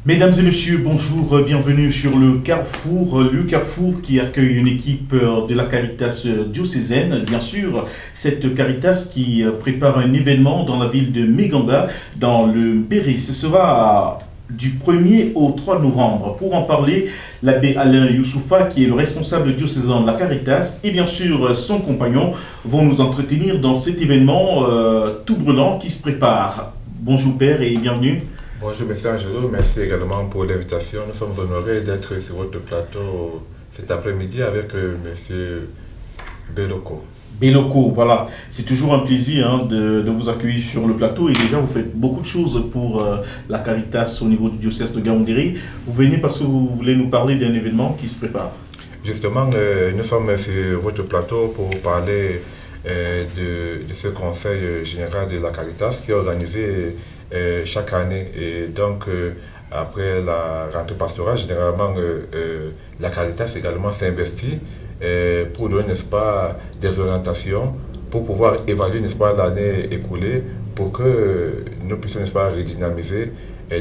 Mesdames et messieurs, bonjour, bienvenue sur le Carrefour qui accueille une équipe de la Caritas diocésaine, bien sûr, cette Caritas qui prépare un événement dans la ville de Mégamba, dans le Béret. Ce sera du 1er au 3 novembre. Pour en parler, l'abbé Alain Youssoufa, qui est le responsable diocésain de la Caritas, et bien sûr son compagnon, vont nous entretenir dans cet événement tout brûlant qui se prépare. Bonjour père et bienvenue. Bonjour M. Angelo, merci également pour l'invitation. Nous sommes honorés d'être sur votre plateau cet après-midi avec M. Beloko. Beloko, voilà. C'est toujours un plaisir de vous accueillir sur le plateau et déjà vous faites beaucoup de choses pour la Caritas au niveau du diocèse de Gaoundéré. Vous venez parce que vous voulez nous parler d'un événement qui se prépare. Justement, nous sommes sur votre plateau pour parler de ce conseil général de la Caritas qui est organisé chaque année. Et donc, après la rentrée pastorale, généralement, la Caritas également s'investit pour donner, n'est-ce pas, des orientations, pour pouvoir évaluer, n'est-ce pas, l'année écoulée, pour que nous puissions, n'est-ce pas, redynamiser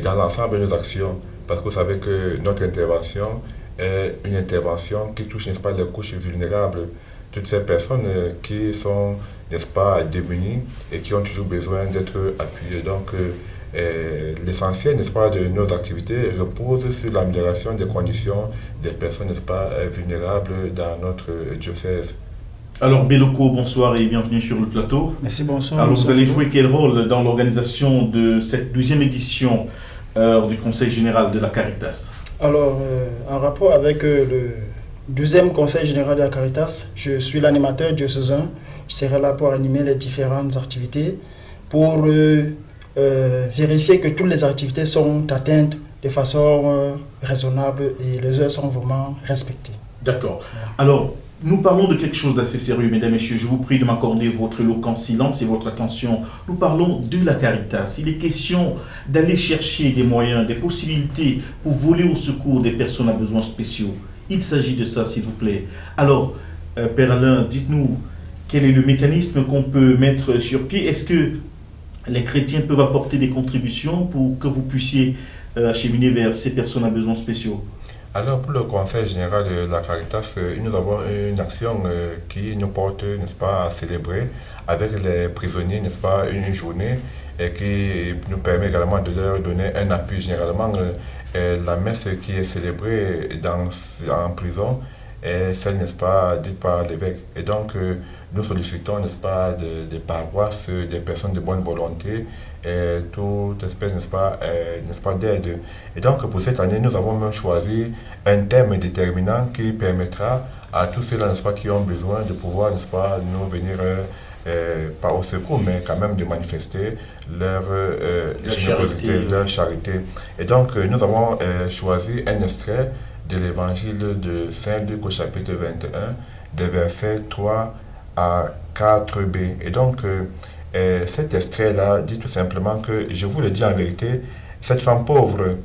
dans l'ensemble de nos actions. Parce que vous savez que notre intervention est une intervention qui touche, n'est-ce pas, les couches vulnérables, toutes ces personnes qui sont, n'est-ce pas, démunis et qui ont toujours besoin d'être appuyés. Donc, l'essentiel, n'est-ce pas, de nos activités repose sur l'amélioration des conditions des personnes, n'est-ce pas, vulnérables dans notre diocèse. Alors, Beloko, bonsoir et bienvenue sur le plateau. Merci, bonsoir. Alors, bonsoir. vous allez jouer quel rôle dans l'organisation de cette 12e édition du Conseil général de la Caritas? Alors, en rapport avec le 12e Conseil général de la Caritas, je suis l'animateur diocésain. Je serai là pour animer les différentes activités, pour vérifier que toutes les activités sont atteintes de façon raisonnable et les heures sont vraiment respectées. D'accord. Alors, nous parlons de quelque chose d'assez sérieux, mesdames et messieurs. Je vous prie de m'accorder votre éloquent silence et votre attention. Nous parlons de la Caritas. Il est question d'aller chercher des moyens, des possibilités pour voler au secours des personnes à besoins spéciaux. Il s'agit de ça, s'il vous plaît. Alors, Père Alain, dites-nous, quel est le mécanisme qu'on peut mettre sur pied? Est-ce que les chrétiens peuvent apporter des contributions pour que vous puissiez acheminer vers ces personnes à besoins spéciaux? Alors, pour le Conseil général de la Caritas, nous avons une action qui nous porte, n'est-ce pas, à célébrer avec les prisonniers, n'est-ce pas, une journée et qui nous permet également de leur donner un appui. Généralement, la messe qui est célébrée en prison est celle, n'est-ce pas, dite par l'évêque. Et donc, nous sollicitons, n'est-ce pas, des paroisses, des personnes de bonne volonté, et toute espèce, n'est-ce pas, d'aide. Et donc, pour cette année, nous avons même choisi un thème déterminant qui permettra à tous ceux-là, n'est-ce pas, qui ont besoin de pouvoir, n'est-ce pas, nous venir, pas au secours, mais quand même de manifester leur générosité, leur charité. Et donc, nous avons choisi un extrait de l'évangile de Saint-Luc au chapitre 21, des versets 3 à 4b. Et donc, cet extrait-là dit tout simplement que, je vous le dis en vérité, cette femme pauvre,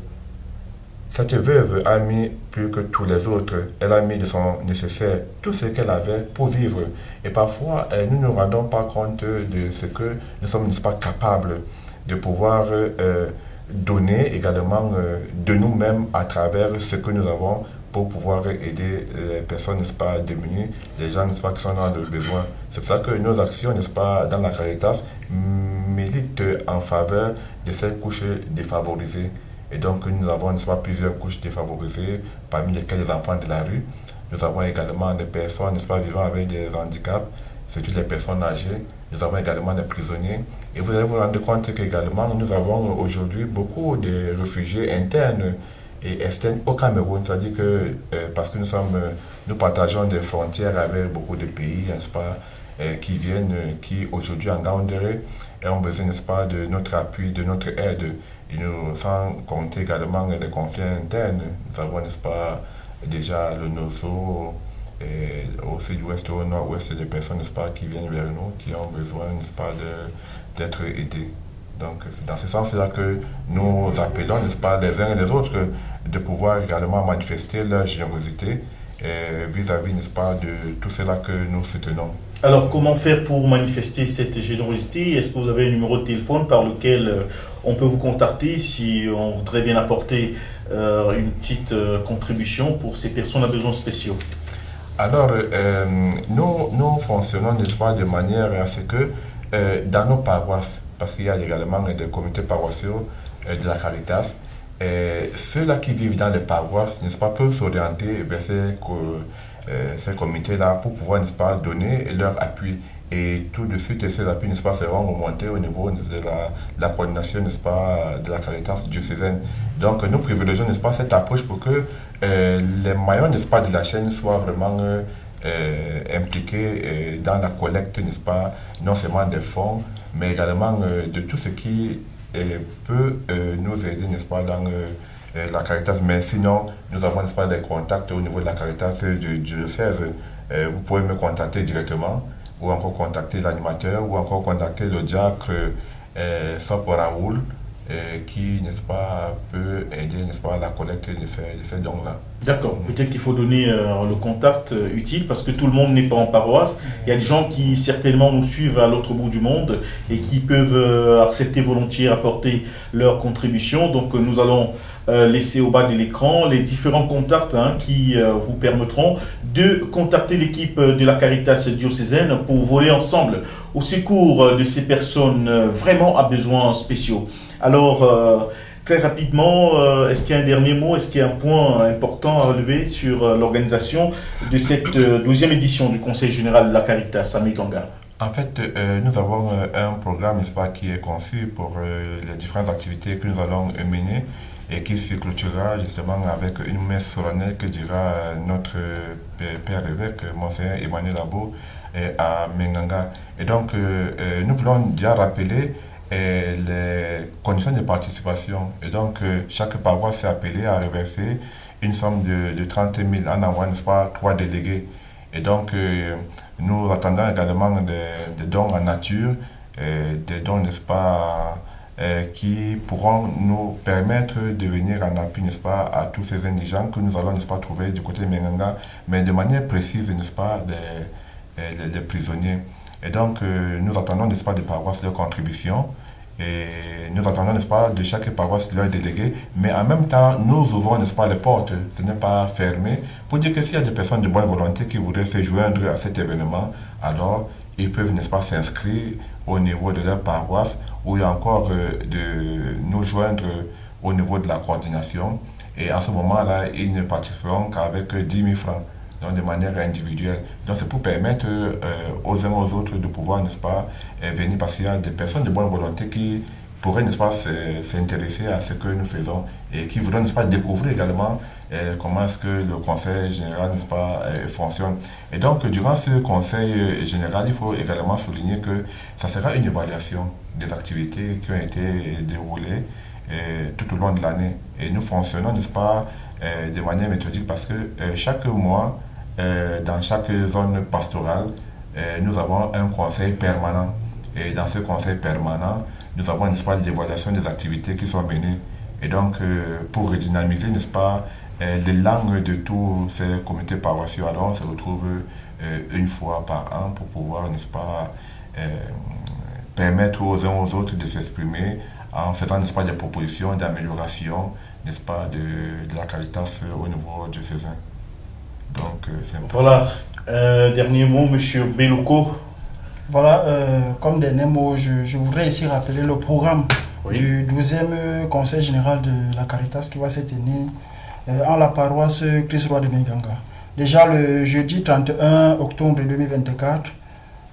cette veuve a mis plus que tous les autres. Elle a mis de son nécessaire tout ce qu'elle avait pour vivre. Et parfois, nous ne nous rendons pas compte de ce que nous sommes, n'est-ce pas, capables de pouvoir donner également de nous-mêmes à travers ce que nous avons pour pouvoir aider les personnes, n'est-ce pas, démunies, les gens, n'est-ce pas, qui sont dans le besoin. C'est pour ça que nos actions, n'est-ce pas, dans la Caritas, militent en faveur de ces couches défavorisées. Et donc, nous avons, n'est-ce pas, plusieurs couches défavorisées, parmi lesquelles les enfants de la rue. Nous avons également des personnes, n'est-ce pas, vivant avec des handicaps, surtout les personnes âgées. Nous avons également des prisonniers. Et vous allez vous rendre compte qu'également, nous avons aujourd'hui beaucoup de réfugiés internes et externes au Cameroun. C'est-à-dire que, parce que nous partageons des frontières avec beaucoup de pays, n'est-ce pas, qui viennent, qui aujourd'hui en Gaoundéré ont besoin, n'est-ce pas, de notre appui, de notre aide. Et nous, sans compter également les conflits internes, nous avons, n'est-ce pas, déjà le Nozo, au sud-ouest, au nord-ouest, des personnes, n'est-ce pas, qui viennent vers nous, qui ont besoin, n'est-ce pas, d'être aidées. Donc, c'est dans ce sens-là que nous appelons, n'est-ce pas, les uns et les autres, de pouvoir également manifester leur générosité vis-à-vis, n'est-ce pas, de tout cela que nous soutenons. Alors, comment faire pour manifester cette générosité? Est-ce que vous avez un numéro de téléphone par lequel on peut vous contacter si on voudrait bien apporter une petite contribution pour ces personnes à besoins spéciaux? Alors, nous fonctionnons, n'est-ce pas, de manière à ce que dans nos paroisses, parce qu'il y a également des comités paroissiaux de la Caritas, ceux-là qui vivent dans les paroisses, n'est-ce pas, peuvent s'orienter vers ces comités-là pour pouvoir, n'est-ce pas, donner leur appui. Et tout de suite, ces appuis, n'est-ce pas, seront remontés au niveau de la coordination, n'est-ce pas, de la Caritas diocésaine. Donc, nous privilégions, n'est-ce pas, cette approche pour que les maillons, n'est-ce pas, de la chaîne soient vraiment impliqués dans la collecte, n'est-ce pas, non seulement des fonds, mais également de tout ce qui peut nous aider, n'est-ce pas, dans la Caritas. Mais sinon, nous avons, n'est-ce pas, des contacts au niveau de la Caritas du diocèse. Vous pouvez me contacter directement, ou encore contacter l'animateur, ou encore contacter le diacre Sopo Raoul, qui, n'est-ce pas, peut aider, n'est-ce pas, à la collecte de ces dons-là. D'accord. Peut-être qu'il faut donner le contact utile parce que tout le monde n'est pas en paroisse. Il y a des gens qui certainement nous suivent à l'autre bout du monde et qui peuvent accepter volontiers apporter leur contribution. Donc nous allons laisser au bas de l'écran les différents contacts qui vous permettront de contacter l'équipe de la Caritas diocésaine pour voler ensemble au secours de ces personnes vraiment à besoins spéciaux. Alors, très rapidement, est-ce qu'il y a un dernier mot? Est-ce qu'il y a un point important à relever sur l'organisation de cette 12e édition du Conseil général de la Caritas à Metanga? En fait, nous avons un programme, n'est-ce pas, qui est conçu pour les différentes activités que nous allons mener et qui se clôturera justement avec une messe solennelle que dira notre père évêque, Monseigneur Emmanuel Labo, à Menganga. Et donc, nous voulons déjà rappeler les conditions de participation. Et donc, chaque paroisse est appelée à reverser une somme de 30 000 en envoyant, n'est-ce pas, 3 délégués. Et donc, nous attendons également des dons en nature, des dons, n'est-ce pas, qui pourront nous permettre de venir en appui, n'est-ce pas, à tous ces indigents que nous allons, n'est-ce pas, trouver du côté de Menganga, mais de manière précise, n'est-ce pas, des prisonniers. Et donc, nous attendons, n'est-ce pas, des paroisses leur contribution. Et nous attendons, n'est-ce pas, de chaque paroisse leur délégué. Mais en même temps, nous ouvrons, n'est-ce pas, les portes. Ce n'est pas fermé. Pour dire que s'il y a des personnes de bonne volonté qui voudraient se joindre à cet événement, alors ils peuvent, n'est-ce pas, s'inscrire au niveau de leur paroisse ou encore de nous joindre au niveau de la coordination. Et en ce moment-là, ils ne participeront qu'avec 10 000 francs. Donc de manière individuelle. Donc c'est pour permettre aux uns aux autres de pouvoir, n'est-ce pas, venir, parce qu'il y a des personnes de bonne volonté qui pourraient, n'est-ce pas, s'intéresser à ce que nous faisons et qui voudront, n'est-ce pas, découvrir également comment est-ce que le conseil général, n'est-ce pas, fonctionne. Et donc durant ce conseil général, il faut également souligner que ça sera une évaluation des activités qui ont été déroulées tout au long de l'année. Et nous fonctionnons, n'est-ce pas, de manière méthodique parce que chaque mois, dans chaque zone pastorale, nous avons un conseil permanent. Et dans ce conseil permanent, nous avons, n'est-ce pas, l'évaluation des activités qui sont menées. Et donc, pour redynamiser, n'est-ce pas, les langues de tous ces comités paroissiaux, alors on se retrouve une fois par an pour pouvoir, n'est-ce pas, permettre aux uns aux autres de s'exprimer en faisant, n'est-ce pas, des propositions d'amélioration, n'est-ce pas, de la Caritas au niveau diocésain. Donc, c'est important. Voilà. Dernier mot, monsieur Beloko. Voilà, comme dernier mot, je voudrais ici rappeler le programme du 12e Conseil général de la Caritas qui va se tenir en la paroisse Christ-Roi de Menganga. Déjà le jeudi 31 octobre 2024,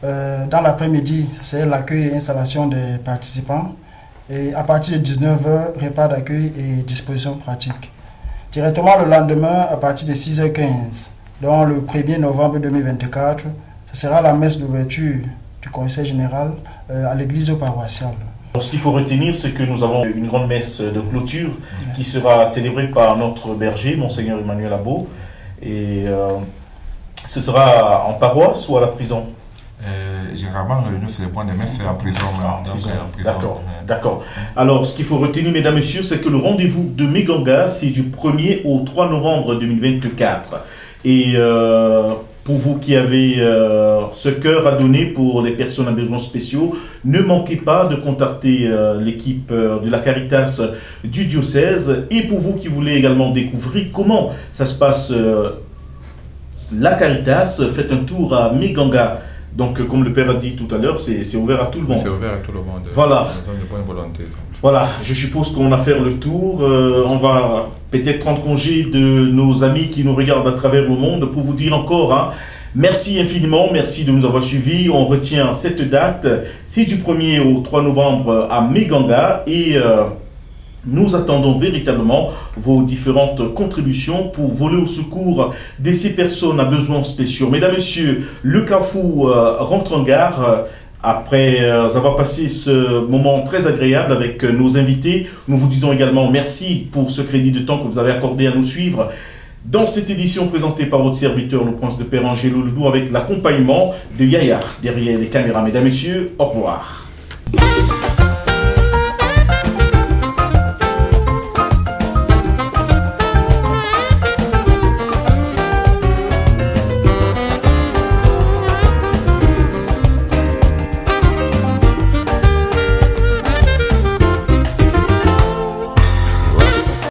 dans l'après-midi, c'est l'accueil et installation des participants. Et à partir de 19h, repas d'accueil et dispositions pratiques. Directement le lendemain, à partir de 6h15, donc le 1er novembre 2024, ce sera la messe d'ouverture du Conseil général à l'église paroissiale. Ce qu'il faut retenir, c'est que nous avons une grande messe de clôture qui sera célébrée par notre berger, Monseigneur Emmanuel Labo. Et Ce sera en paroisse ou à la prison? Généralement, nous célébrons les messes en prison. En prison. D'accord, Ouais. d'accord. Alors, ce qu'il faut retenir, mesdames et messieurs, c'est que le rendez-vous de Meganga, c'est du 1er au 3 novembre 2024. Et pour vous qui avez ce cœur à donner pour les personnes à besoins spéciaux, ne manquez pas de contacter l'équipe de la Caritas du diocèse. Et pour vous qui voulez également découvrir comment ça se passe, la Caritas, faites un tour à Meganga. Donc, comme le Père a dit tout à l'heure, c'est ouvert à tout le monde. C'est ouvert à tout le monde. Voilà. De bonne volonté. Voilà, je suppose qu'on a fait le tour. On va peut-être prendre congé de nos amis qui nous regardent à travers le monde pour vous dire encore, hein, merci infiniment, merci de nous avoir suivis. On retient cette date, c'est du 1er au 3 novembre à Meganga et nous attendons véritablement vos différentes contributions pour voler au secours de ces personnes à besoins spéciaux. Mesdames, Messieurs, le Carrefour rentre en gare. Après avoir passé ce moment très agréable avec nos invités, nous vous disons également merci pour ce crédit de temps que vous avez accordé à nous suivre dans cette édition présentée par votre serviteur, le prince de Père Angelo Ledoux, avec l'accompagnement de Yaya derrière les caméras. Mesdames, Messieurs, au revoir.